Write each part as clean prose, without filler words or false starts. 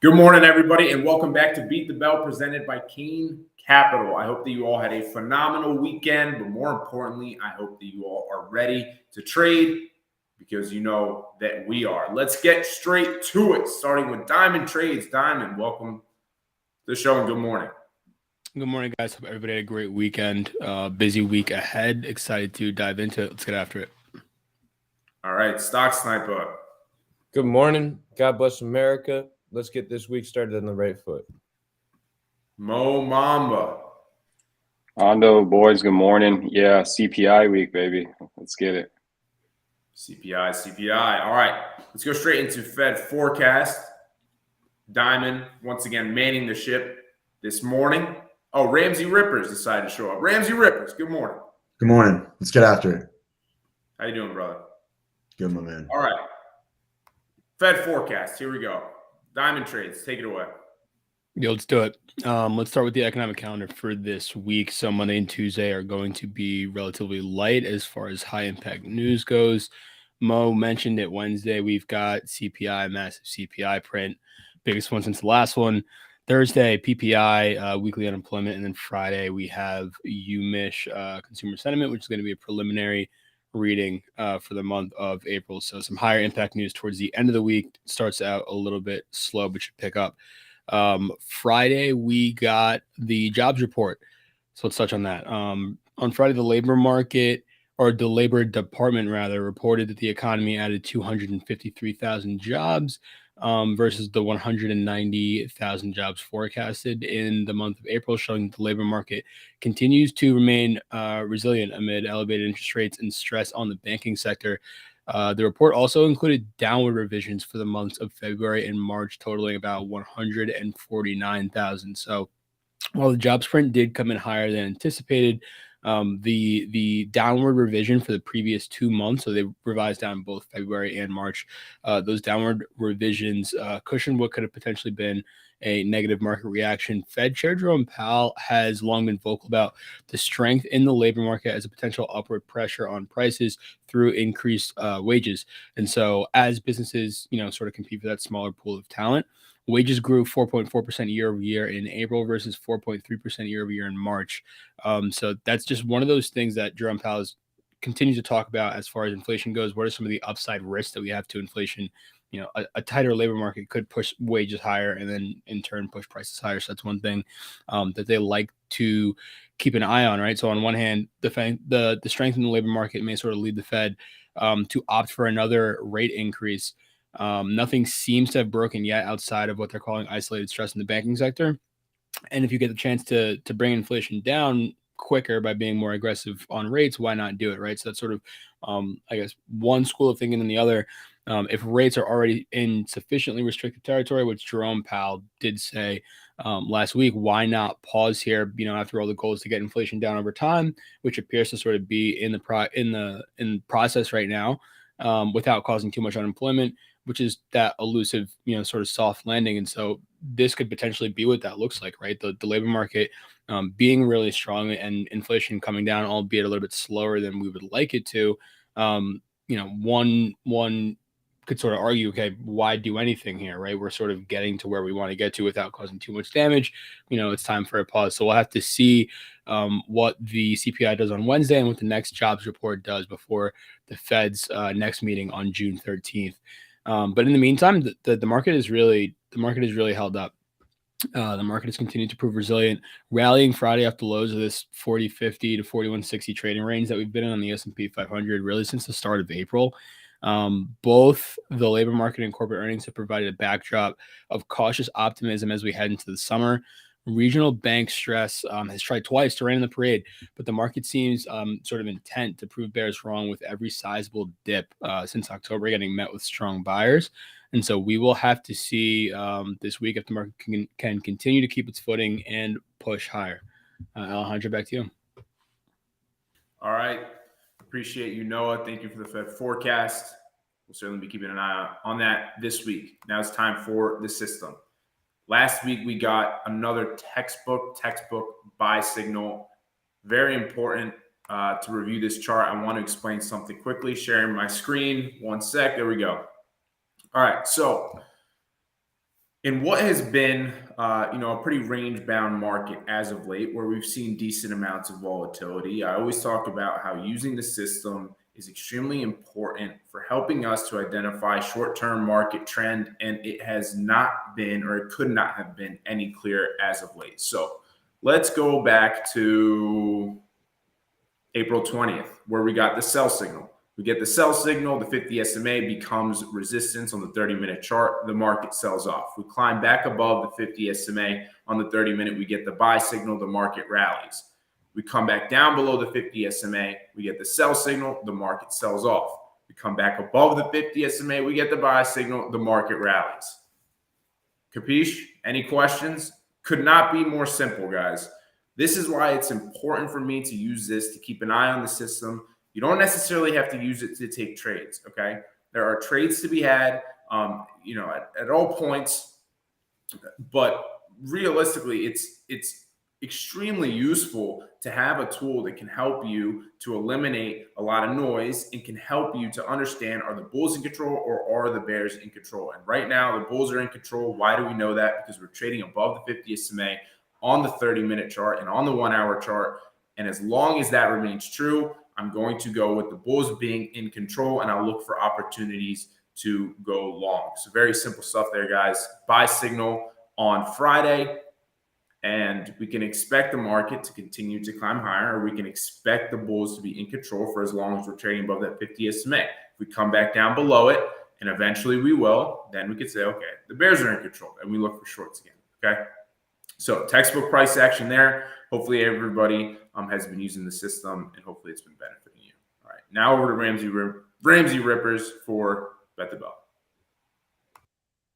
Good morning, everybody, and welcome back to Beat the Bell, presented by Kane Capital. I hope that you all had a phenomenal weekend, but more importantly, I hope that you all are ready to trade because you know that we are. Let's get straight to it, starting with Diamond Trades. Diamond, welcome to the show and good morning. Good morning, guys. Hope everybody had a great weekend. Busy week ahead. Excited to dive into it. Let's get after it. All right, Stock Snipa. Good morning. God bless America. Let's get this week started on the right foot. Moe Mamba. Hondo, boys, good morning. Yeah, CPI week, baby. Let's get it. CPI. All right, let's go straight into Fed forecast. Diamond, once again, manning the ship this morning. Oh, Ramsay Rippers decided to show up. Ramsay Rippers, good morning. Good morning. Let's get after it. How you doing, brother? Good, my man. All right. Fed forecast. Here we go. Diamond Trades. Take it away. Yeah, let's do it. Let's start with the economic calendar for this week. So Monday and Tuesday are going to be relatively light as far as high impact news goes. Mo mentioned it Wednesday. We've got CPI, massive CPI print, biggest one since the last one. Thursday, PPI, weekly unemployment, and then Friday we have UMich consumer sentiment, which is going to be a preliminary reading for the month of April. So some higher impact news towards the end of the week. Starts out a little bit slow, but should pick up. Friday, we got the jobs report. So let's touch on that. On Friday, the labor market, or the Labor Department rather, reported that the economy added 253,000 jobs versus the 190,000 jobs forecasted in the month of April, showing that the labor market continues to remain resilient amid elevated interest rates and stress on the banking sector. The report also included downward revisions for the months of February and March, totaling about 149,000. So while the jobs print did come in higher than anticipated, the downward revision for the previous 2 months, so they revised down both February and March, those downward revisions cushioned what could have potentially been a negative market reaction. Fed Chair Jerome Powell has long been vocal about the strength in the labor market as a potential upward pressure on prices through increased wages. And so as businesses, sort of compete for that smaller pool of talent, wages grew 4.4% year over year in April versus 4.3% year over year in March. So that's just one of those things that Jerome Powell continues to talk about as far as inflation goes. What are some of the upside risks that we have to inflation? A tighter labor market could push wages higher and then in turn push prices higher. So that's one thing that they like to keep an eye on, right? So on one hand, the strength in the labor market may sort of lead the Fed to opt for another rate increase. Nothing seems to have broken yet outside of what they're calling isolated stress in the banking sector. And if you get the chance to bring inflation down quicker by being more aggressive on rates, why not do it, right? So that's sort of, I guess, one school of thinking than the other. If rates are already in sufficiently restrictive territory, which Jerome Powell did say last week, why not pause here? After all, the goal is to get inflation down over time, which appears to sort of be in the process right now, without causing too much unemployment, which is that elusive, sort of soft landing. And so this could potentially be what that looks like, right? The labor market being really strong and inflation coming down, albeit a little bit slower than we would like it to. One could sort of argue, okay, why do anything here, right? We're sort of getting to where we want to get to without causing too much damage. It's time for a pause. So we'll have to see what the CPI does on Wednesday and what the next jobs report does before the Fed's next meeting on June 13th. But in the meantime, the market is really held up. The market has continued to prove resilient, rallying Friday off the lows of this 40.50 to 41.60 trading range that we've been in on the S&P 500 really since the start of April. Both the labor market and corporate earnings have provided a backdrop of cautious optimism as we head into the summer. Regional bank stress has tried twice to rain in the parade, but the market seems sort of intent to prove bears wrong, with every sizable dip since October getting met with strong buyers. And so we will have to see this week if the market can continue to keep its footing and push higher. Alejandro, back to you. All right. Appreciate you, Noah. Thank you for the Fed forecast. We'll certainly be keeping an eye on that this week. Now it's time for the system. Last week, we got another textbook buy signal. Very important to review this chart. I want to explain something quickly. Sharing my screen. 1 sec. There we go. All right. So in what has been, a pretty range-bound market as of late, where we've seen decent amounts of volatility, I always talk about how using the system is extremely important for helping us to identify short-term market trend, and it has not been, or it could not have been, any clearer as of late. So let's go back to April 20th, where we got the sell signal. We get the sell signal, the 50 SMA becomes resistance on the 30-minute chart, the market sells off. We climb back above the 50 SMA on the 30-minute, we get the buy signal, the market rallies. We come back down below the 50 SMA, we get the sell signal, the market sells off. We come back above the 50 SMA, we get the buy signal, the market rallies. Capiche? Any questions? Could not be more simple, guys. This is why it's important for me to use this to keep an eye on the system. You don't necessarily have to use it to take trades, okay? There are trades to be had, at all points, but realistically, it's extremely useful to have a tool that can help you to eliminate a lot of noise and can help you to understand, are the bulls in control or are the bears in control? And right now, the bulls are in control. Why do we know that? Because we're trading above the 50 SMA on the 30-minute chart and on the 1-hour chart. And as long as that remains true, I'm going to go with the bulls being in control, and I'll look for opportunities to go long. So very simple stuff there, guys. Buy signal on Friday, and we can expect the market to continue to climb higher, or we can expect the bulls to be in control for as long as we're trading above that 50 SMA. If we come back down below it, and eventually we will, then we could say, okay, the bears are in control, and we look for shorts again, okay? So textbook price action there. Hopefully everybody has been using the system, and hopefully it's been benefiting you. All right, now over to Ramsay Rippers for Bet the Bell.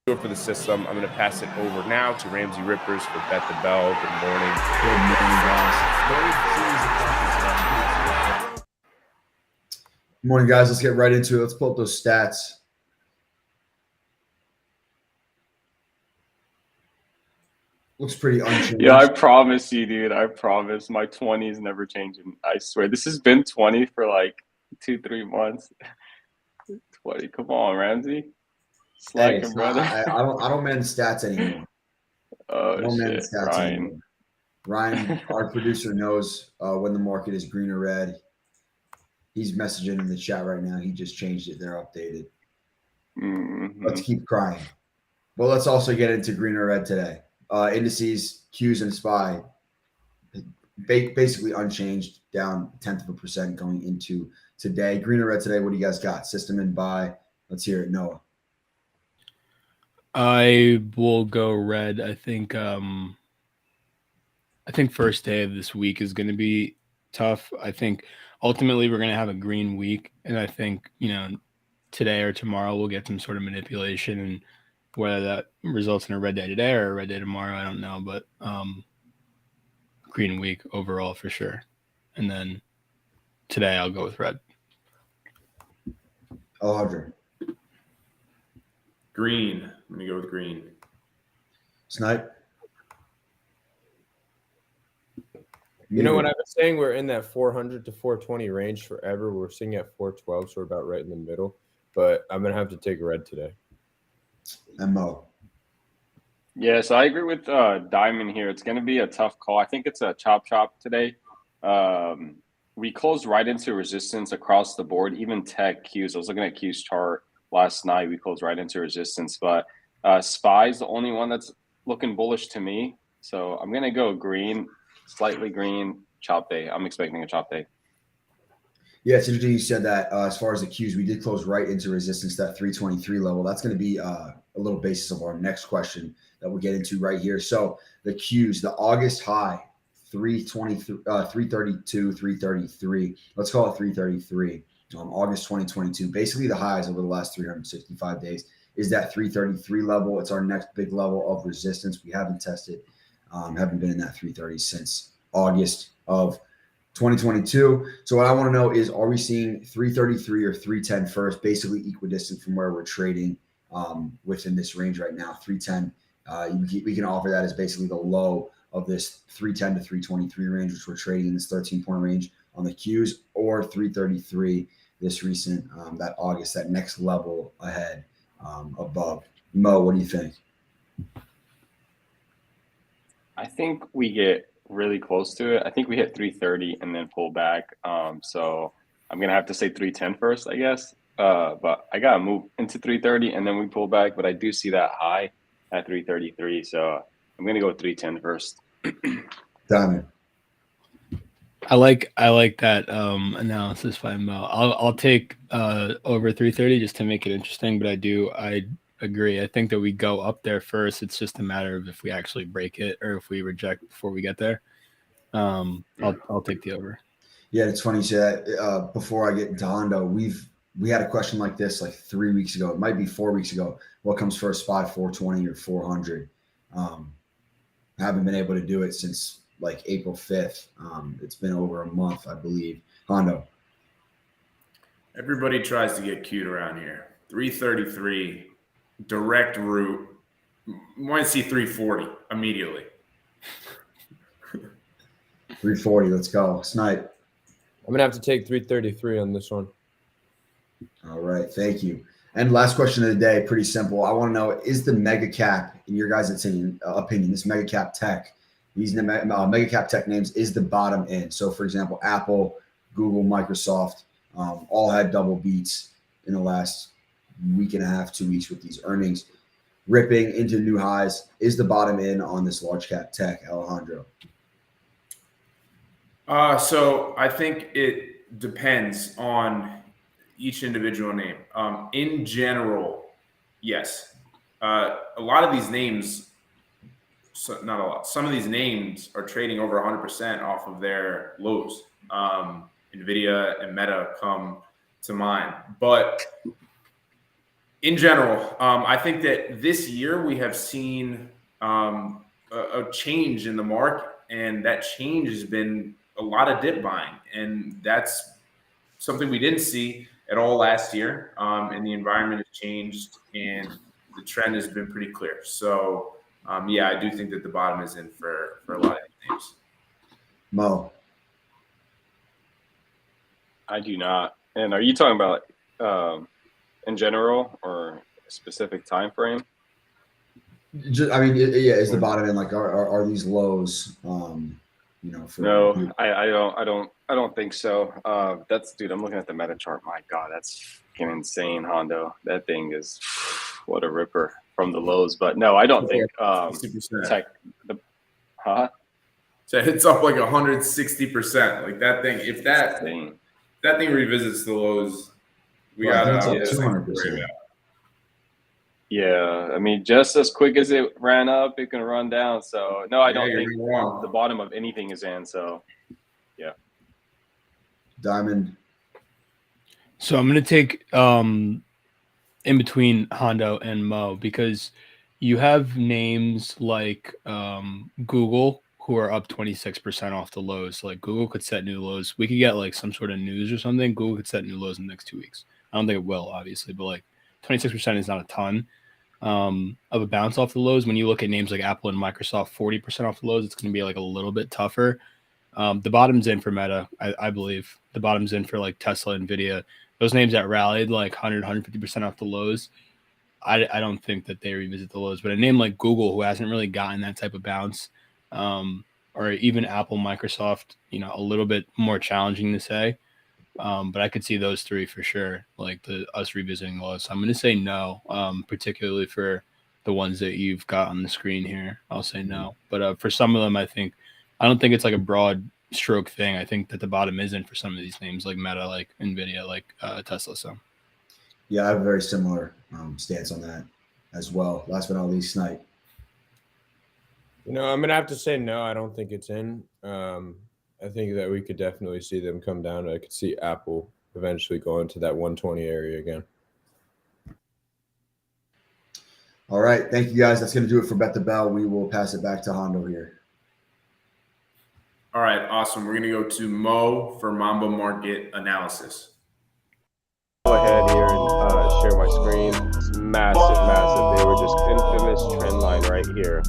For the system, I'm going to pass it over now to Ramsay Rippers for Bet the Bell. Good morning. Good morning, guys. Good morning, guys. Let's get right into it. Let's pull up those stats. Looks pretty unchanged. Yeah, I promise you, dude. I promise. My 20 is never changing. I swear. This has been 20 for like 2-3 months. 20. Come on, Ramsey. Slacking, brother. I don't manage stats anymore. Oh, I don't manage shit, stats Ryan. anymore. Ryan, our producer, knows when the market is green or red. He's messaging in the chat right now. He just changed it. They're updated. Mm-hmm. Let's keep crying. Well, let's also get into green or red today. Indices, Qs, and SPY basically unchanged, down 0.1% going into today. Green or red today, what do you guys got? System and buy. Let's hear it, Noah. I will go red. I think first day of this week is going to be tough. I think ultimately we're going to have a green week, and I think today or tomorrow we'll get some sort of manipulation, and whether that results in a red day today or a red day tomorrow, I don't know. But green week overall for sure. And then today I'll go with red. Alejandro. Green. Let me go with green. Snipe. You know what I've been saying? We're in that 400 to 420 range forever. We're sitting at 412, so we're about right in the middle. But I'm going to have to take red today. And Mo. Yeah, so I agree with Diamond here. It's going to be a tough call. I think it's a chop today. We closed right into resistance across the board, even tech Qs. I was looking at Q's chart last night. We closed right into resistance, but SPY is the only one that's looking bullish to me. So I'm going to go green, slightly green, chop day. I'm expecting a chop day. Yeah, it's interesting you said that. As far as the Qs, we did close right into resistance, that 323 level. That's going to be a little basis of our next question that we'll get into right here. So the Qs, the August high, 332, 333. Let's call it 333. August 2022. Basically, the highs over the last 365 days is that 333 level. It's our next big level of resistance. We haven't tested, haven't been in that 330 since August of 2022. So what I want to know is, are we seeing 333 or 310 first, basically equidistant from where we're trading within this range right now? 310, we can offer that as basically the low of this 310 to 323 range, which we're trading in this 13-point range on the Qs, or 333, this recent, that August, that next level ahead above. Mo, what do you think? I think we get really close to it. I think we hit 330 and then pull back. So I'm gonna have to say 310 first, I guess. But I gotta move into 330 and then we pull back. But I do see that high at 333, so I'm gonna go 310 first. Diamond. I like that analysis by Mo. I'll take over 330 just to make it interesting, but I agree. I think that we go up there first. It's just a matter of if we actually break it or if we reject before we get there. I'll take the over. Yeah, it's funny you say that. Before I get into Hondo, we had a question like this like 3 weeks ago. It might be 4 weeks ago. What comes first, spot 420 or 400? I haven't been able to do it since like April 5th. It's been over a month, I believe. Hondo. Everybody tries to get cute around here. 333, direct route. Want to see 340 immediately. 340, let's go. Snipe. I'm going to have to take 333 on this one. All right, thank you. And last question of the day, pretty simple. I want to know, is the mega cap, in your guys' opinion, this mega cap tech, these mega cap tech names, is the bottom end? So, for example, Apple, Google, Microsoft, all had double beats in the last week and a half, 2 weeks with these earnings, ripping into new highs. Is the bottom end on this large cap tech, Alejandro? So I think it depends on each individual name. In general, yes. A lot of these names, not a lot, some of these names are trading over 100% off of their lows. NVIDIA and Meta come to mind. But in general, I think that this year we have seen a change in the market, and that change has been a lot of dip buying, and that's something we didn't see at all last year. And the environment has changed, and the trend has been pretty clear. So, yeah, I do think that the bottom is in for a lot of these names. Mo. I do not. And are you talking about in general or a specific time frame? I mean, yeah, is the bottom end like are these lows? No, I don't think so. Dude, I'm looking at the meta chart. My God, that's fucking insane, Hondo. That thing is what a ripper from the lows. But no, I don't think tech. So it's up like 160%. Like that thing, if that thing revisits the lows, we got 200%. Yeah, I mean, just as quick as it ran up, it can run down. So no, I don't think the bottom of anything is in. So yeah. Diamond. So I'm going to take in between Hondo and Mo, because you have names like Google, who are up 26% off the lows. Like Google could set new lows. We could get like some sort of news or something. Google could set new lows in the next 2 weeks. I don't think it will, obviously, but like 26% is not a ton of a bounce off the lows. When you look at names like Apple and Microsoft, 40% off the lows, it's going to be like a little bit tougher. The bottom's in for Meta, I believe. The bottom's in for like Tesla, NVIDIA. Those names that rallied like 100, 150% off the lows, I don't think that they revisit the lows. But a name like Google, who hasn't really gotten that type of bounce, or even Apple, Microsoft, a little bit more challenging to say. But I could see those three for sure, like us revisiting the lows. So I'm going to say no, particularly for the ones that you've got on the screen here. I'll say no. But for some of them, I don't think it's like a broad stroke thing. I think that the bottom isn't for some of these names like Meta, like NVIDIA, like Tesla. So yeah, I have a very similar stance on that as well. Last but not least, Snipe. I'm going to have to say no. I don't think it's in. I think that we could definitely see them come down. I could see Apple eventually going to that 120 area again. All right. Thank you, guys. That's going to do it for Bet the Bell. We will pass it back to Hondo here. All right. Awesome. We're going to go to Mo for Mamba market analysis. Go ahead here and share my screen. It's massive. They were just infamous trend line right here.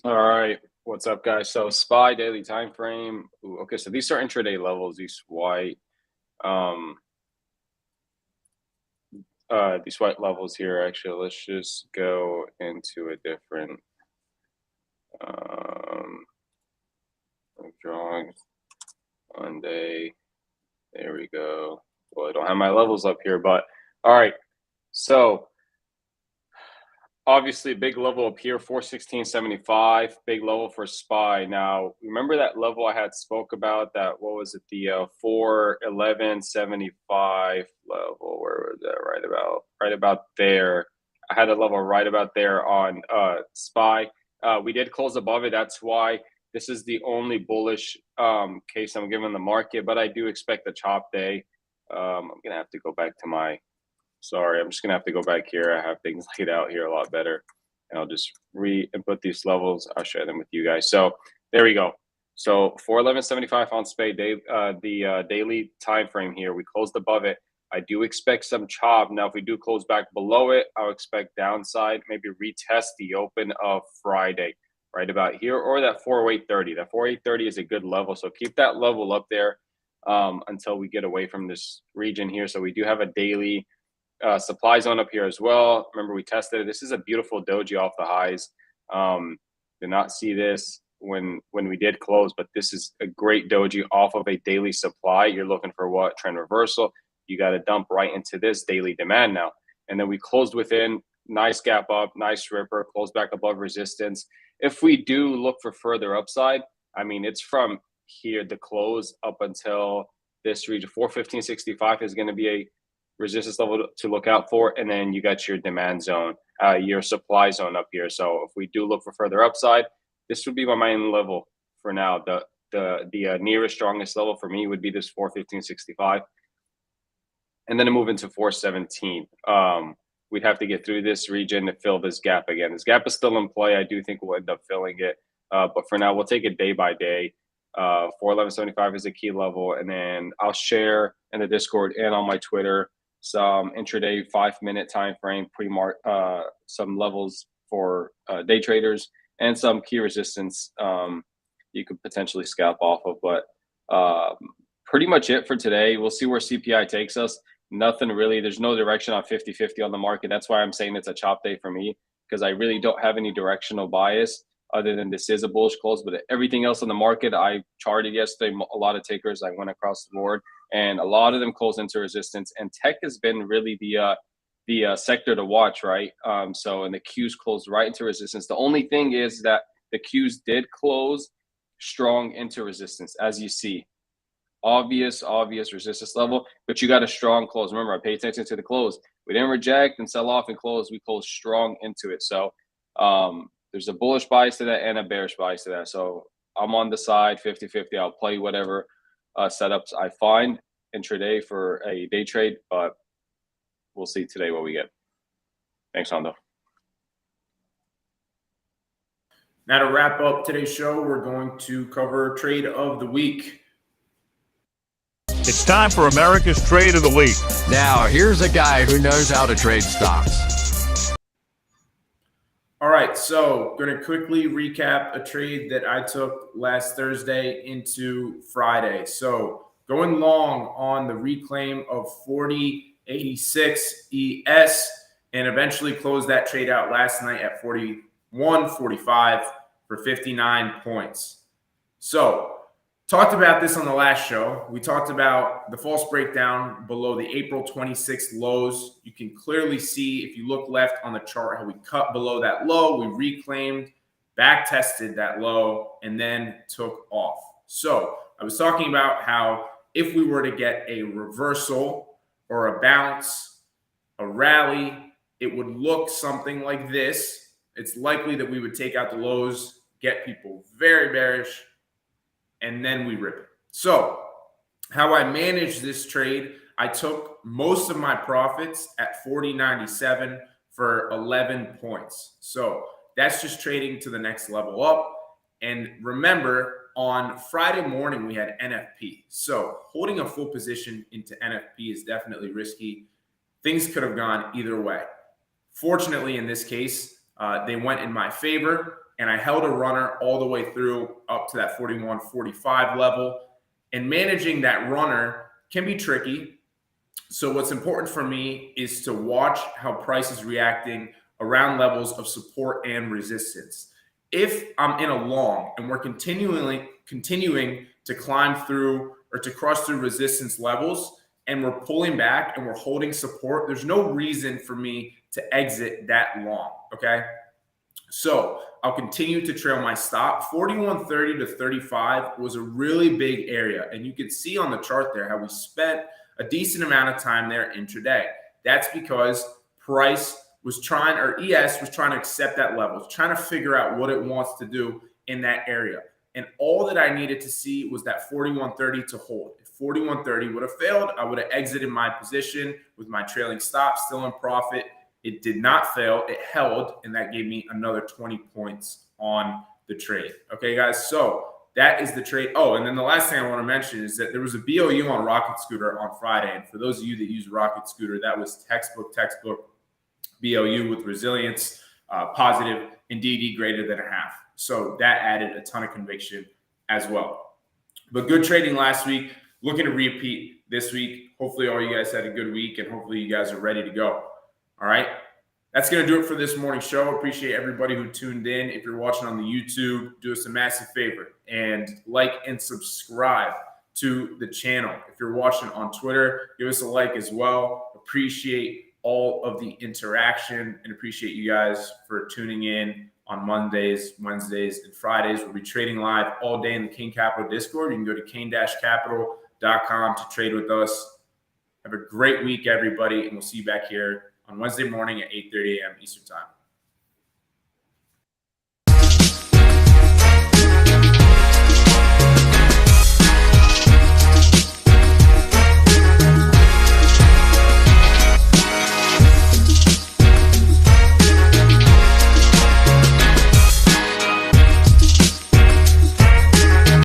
All right, what's up, guys? So SPY daily time frame. Ooh, okay, so these are intraday levels. These white. these white levels here. Actually, let's just go into a different drawing Monday. There we go. Well, I don't have my levels up here, but all right. So obviously big level up here, 416.75, big level for SPY. Now, remember that level I had spoke about, that, what was it, the 411.75 level? Where was that? Right about there. I had a level right about there on SPY. We did close above it. That's why this is the only bullish case I'm giving the market, but I do expect a chop day. I'm going to have to go back to my, sorry, I'm just going to have to go back here. I have things laid out here a lot better. And I'll just re-input these levels. I'll share them with you guys. So there we go. So 411.75 on SPY, the daily time frame here. We closed above it. I do expect some chop. Now, if we do close back below it, I'll expect downside, maybe retest the open of Friday, right about here, or that 408.30. That 408.30 is a good level. So keep that level up there until we get away from this region here. So we do have a daily supply zone up here as well. Remember, we tested it. This is a beautiful doji off the highs. Did not see this when we did close, but this is a great doji off of a daily supply. You're looking for what? Trend reversal. You got to dump right into this daily demand now. And then we closed within, nice gap up, nice ripper, closed back above resistance. If we do look for further upside, I mean, it's from here, the close, up until this region. 415.65 is going to be a resistance level to look out for. And then you got your demand zone, your supply zone up here. So if we do look for further upside, this would be my main level for now. The nearest strongest level for me would be this 415.65. And then to move into 417. We'd have to get through this region to fill this gap again. This gap is still in play. I do think we'll end up filling it. But for now, we'll take it day by day. 411.75 is a key level. And then I'll share in the Discord and on my Twitter some intraday 5-minute time frame, some levels for day traders, and some key resistance you could potentially scalp off of. But pretty much it for today. We'll see where CPI takes us. Nothing really. There's no direction on 50-50 on the market. That's why I'm saying it's a chop day for me, because I really don't have any directional bias other than this is a bullish close. But everything else on the market, I charted yesterday, a lot of takers. I went across the board, and a lot of them closed into resistance. And tech has been really the sector to watch, right? And the Qs closed right into resistance. The only thing is that the Qs did close strong into resistance, as you see. Obvious resistance level, but you got a strong close. Remember, I paid attention to the close. We didn't reject and sell off and close. We closed strong into it. So there's a bullish bias to that and a bearish bias to that. So I'm on the side 50-50. I'll play whatever setups I find intraday for a day trade, but we'll see today what we get. Thanks, Hondo. Now, to wrap up today's show, we're going to cover trade of the week. It's time for America's Trade of the Week. Now, here's a guy who knows how to trade stocks. All right, so going to quickly recap a trade that I took last Thursday into Friday. So going long on the reclaim of 4086 ES, and eventually closed that trade out last night at 41.45 for 59 points. So talked about this on the last show. We talked about the false breakdown below the April 26th lows. You can clearly see, if you look left on the chart, how we cut below that low, we reclaimed, back tested that low, and then took off. So I was talking about how if we were to get a reversal or a bounce, a rally, it would look something like this. It's likely that we would take out the lows, get people very bearish, and then we rip it. So how I managed this trade, I took most of my profits at 40.97 for 11 points. So that's just trading to the next level up. And remember, on Friday morning, we had NFP. So holding a full position into NFP is definitely risky. Things could have gone either way. Fortunately, in this case, they went in my favor, and I held a runner all the way through up to that 41.45 level. And managing that runner can be tricky. So what's important for me is to watch how price is reacting around levels of support and resistance. If I'm in a long and we're continuing to climb through or to cross through resistance levels and we're pulling back and we're holding support, there's no reason for me to exit that long, okay? So I'll continue to trail my stop. 41.30 to 35 was a really big area. And you can see on the chart there how we spent a decent amount of time there intraday. That's because price was trying, or ES was trying to accept that level, trying to figure out what it wants to do in that area. And all that I needed to see was that 41.30 to hold. If 41.30 would have failed, I would have exited my position with my trailing stop, still in profit. It did not fail. It held, and that gave me another 20 points on the trade. Okay, guys, so that is the trade. Oh, and then the last thing I want to mention is that there was a BOU on Rocket Scooter on Friday. And for those of you that use Rocket Scooter, that was textbook BOU with resilience, positive, and DD greater than a half. So that added a ton of conviction as well. But good trading last week. Looking to repeat this week. Hopefully all you guys had a good week, and hopefully you guys are ready to go. All right. That's going to do it for this morning's show. Appreciate everybody who tuned in. If you're watching on the YouTube, do us a massive favor and like and subscribe to the channel. If you're watching on Twitter, give us a like as well. Appreciate all of the interaction and appreciate you guys for tuning in on Mondays, Wednesdays, and Fridays. We'll be trading live all day in the King Capital Discord. You can go to king-capital.com to trade with us. Have a great week, everybody, and we'll see you back here on Wednesday morning at 8:30 a.m. Eastern Time.